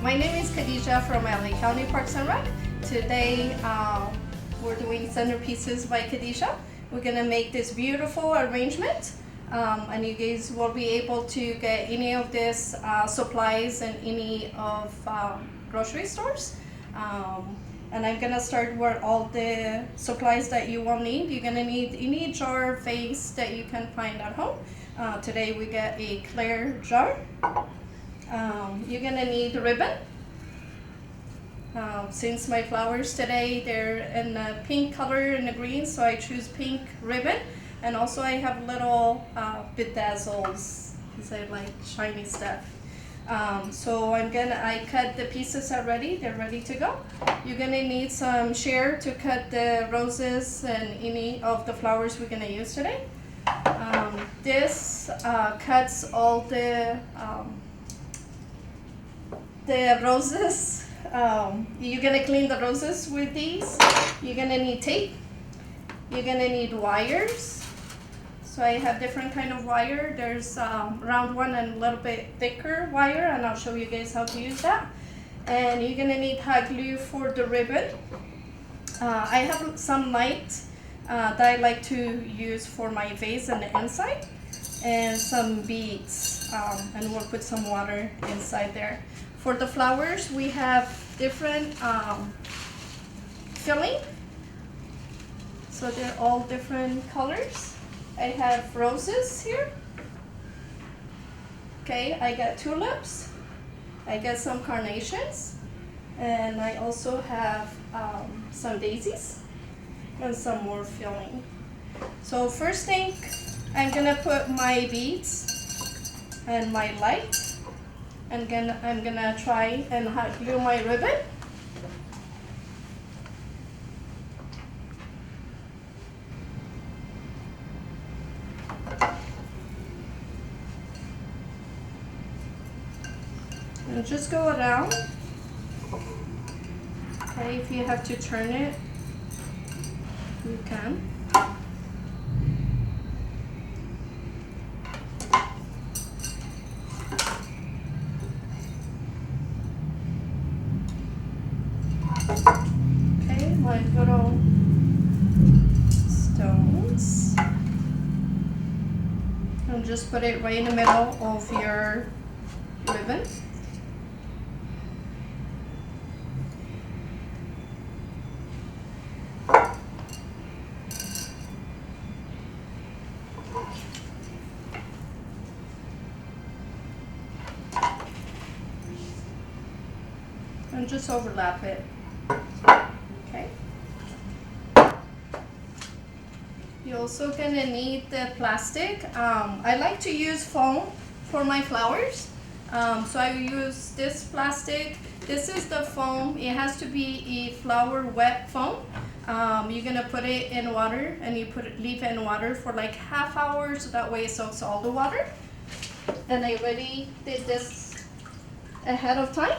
My name is Khadija from LA County Parks and Rec. Today we're doing centerpieces by Khadija. We're gonna make this beautiful arrangement, and you guys will be able to get any of this supplies in any of grocery stores. And I'm gonna start with all the supplies that you will need. You're gonna need any jar vase that you can find at home. Today we get a clear jar. You're gonna need ribbon. Since my flowers today, they're in the pink color and the green, so I choose pink ribbon. And also I have little bedazzles, because I like shiny stuff. So I cut the pieces already, they're ready to go. You're gonna need some shear to cut the roses and any of the flowers we're gonna use today. This cuts all the roses. You're gonna clean the roses with these. You're gonna need tape. You're gonna need wires. So I have different kind of wire. There's round one and a little bit thicker wire, and I'll show you guys how to use that. And you're gonna need hot glue for the ribbon. I have some light that I like to use for my vase on the inside, and some beads, and we'll put some water inside there. For the flowers, we have different filling, so they're all different colors. I have roses here. Okay, I got tulips. I got some carnations, and I also have some daisies and some more filling. So first thing, I'm gonna put my beads and my light. I'm gonna try and hot glue my ribbon. And just go around. Okay, if you have to turn it, you can. Okay, my little stones. And just put it right in the middle of your ribbon. And just overlap it. Okay. You're also gonna need the plastic. I like to use foam for my flowers. So I use this plastic. This is the foam. It has to be a flower wet foam. You're gonna put it in water, and you leave it in water for like half hour, so that way it soaks all the water. And I already did this ahead of time.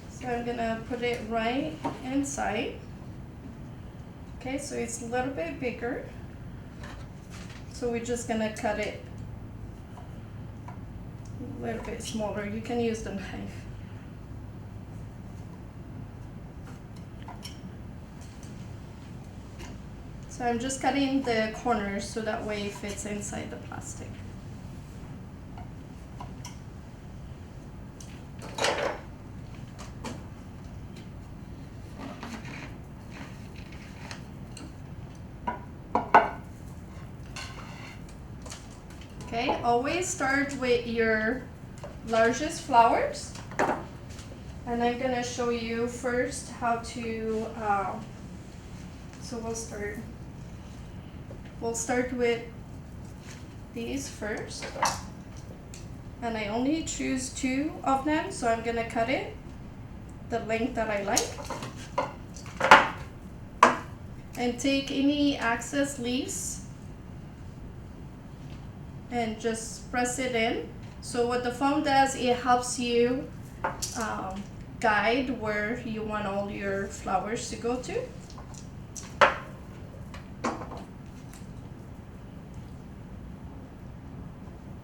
So I'm gonna put it right inside. Okay, so it's a little bit bigger. So we're just gonna cut it a little bit smaller. You can use the knife. So I'm just cutting the corners so that way it fits inside the plastic. Okay, always start with your largest flowers, and I'm gonna show you first how to, so we'll start with these first, and I only choose 2 of them, so I'm gonna cut it the length that I like, and take any excess leaves and just press it in. So what the foam does, it helps you guide where you want all your flowers to go to.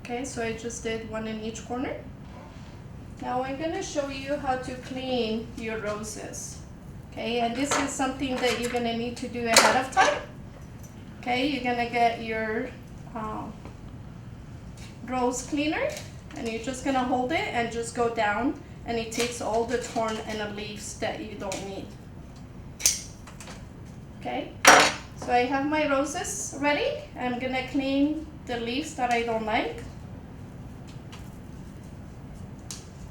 Okay, so I just did one in each corner. Now I'm going to show you how to clean your roses. Okay, and this is something that you're going to need to do ahead of time. Okay, you're going to get your rose cleaner, and you're just going to hold it and just go down, and it takes all the thorn and the leaves that you don't need. Okay, so I have my roses ready. I'm going to clean the leaves that I don't like.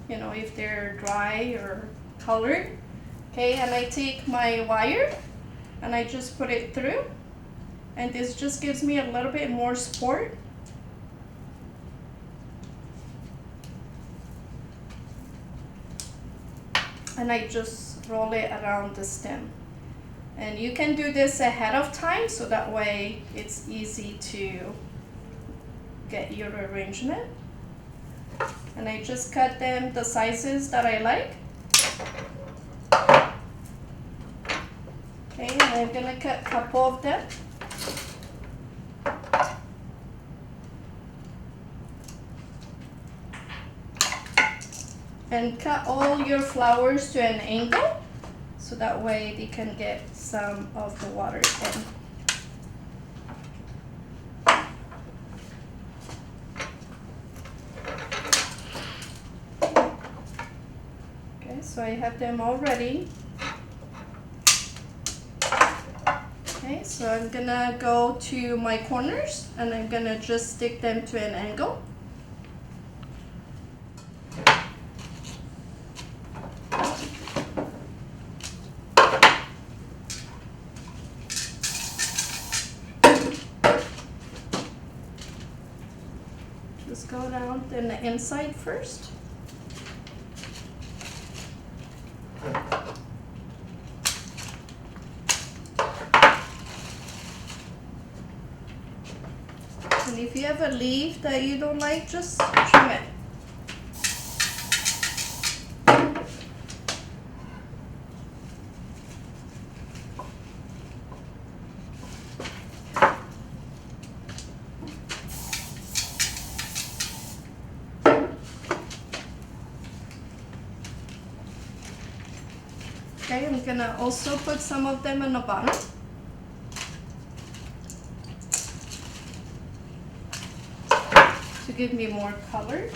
You know, if they're dry or colored. Okay, and I take my wire and I just put it through, and this just gives me a little bit more support. And I just roll it around the stem. And you can do this ahead of time, so that way it's easy to get your arrangement. And I just cut them the sizes that I like. Okay, and I'm gonna cut a couple of them. And cut all your flowers to an angle, so that way they can get some of the water in. So I have them all ready. Okay, so I'm gonna go to my corners and I'm gonna just stick them to an angle. Just go down in the inside first. And if you have a leaf that you don't like, just trim it. Okay, I'm gonna also put some of them in the bottom. To give me more color.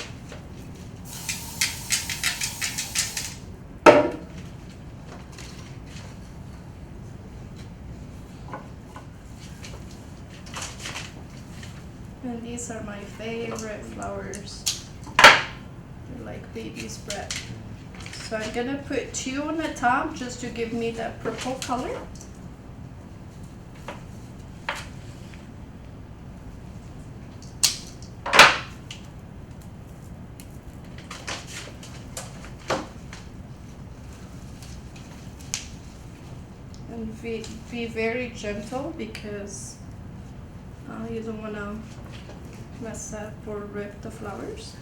And these are my favorite flowers. They're like baby's breath. So I'm gonna put 2 on the top just to give me that purple color. And be very gentle, because you don't want to mess up or rip the flowers.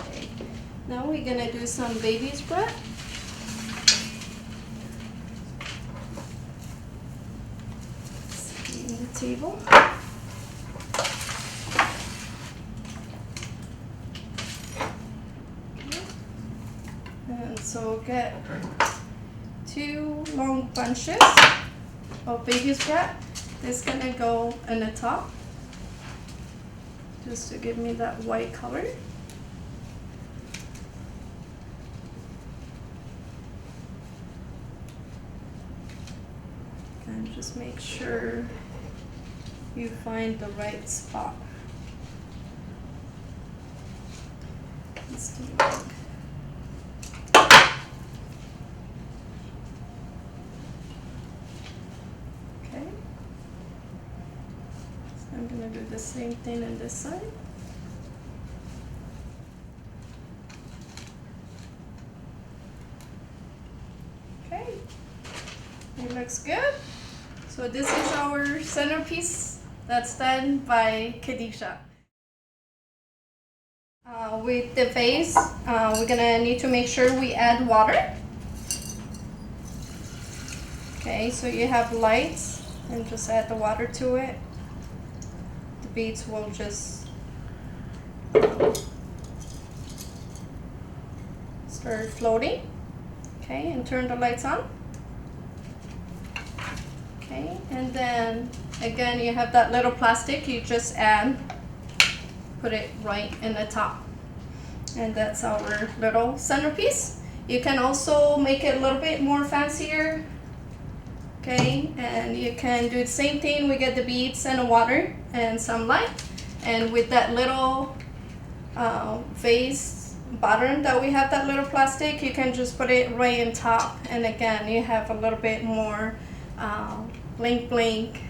Okay. Now we're gonna do some baby's breath. On the table. And so get 2 long bunches of baby's breath. This is gonna go in the top, just to give me that white color. And just make sure you find the right spot. Let's take a look. Okay. So I'm gonna do the same thing on this side. Okay. It looks good. So this is our centerpiece that's done by Khadijah. With the vase, we're gonna need to make sure we add water. Okay, so you have lights and just add the water to it. The beads will just start floating. Okay, and turn the lights on. Okay, and then again you have that little plastic, you just put it right in the top. And that's our little centerpiece. You can also make it a little bit more fancier. Okay, and you can do the same thing. We get the beads and the water and some light. And with that little vase bottom that we have, that little plastic, you can just put it right in top. And again, you have a little bit more blink blink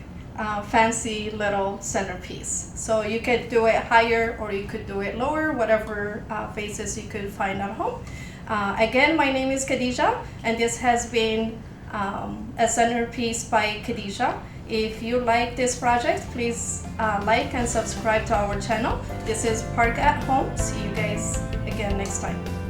fancy little centerpiece. So you could do it higher or you could do it lower, whatever vases you could find at home. Again, my name is Khadija, and this has been a centerpiece by Khadija. If you like this project, please like and subscribe to our channel. This is Park at Home. See you guys again next time.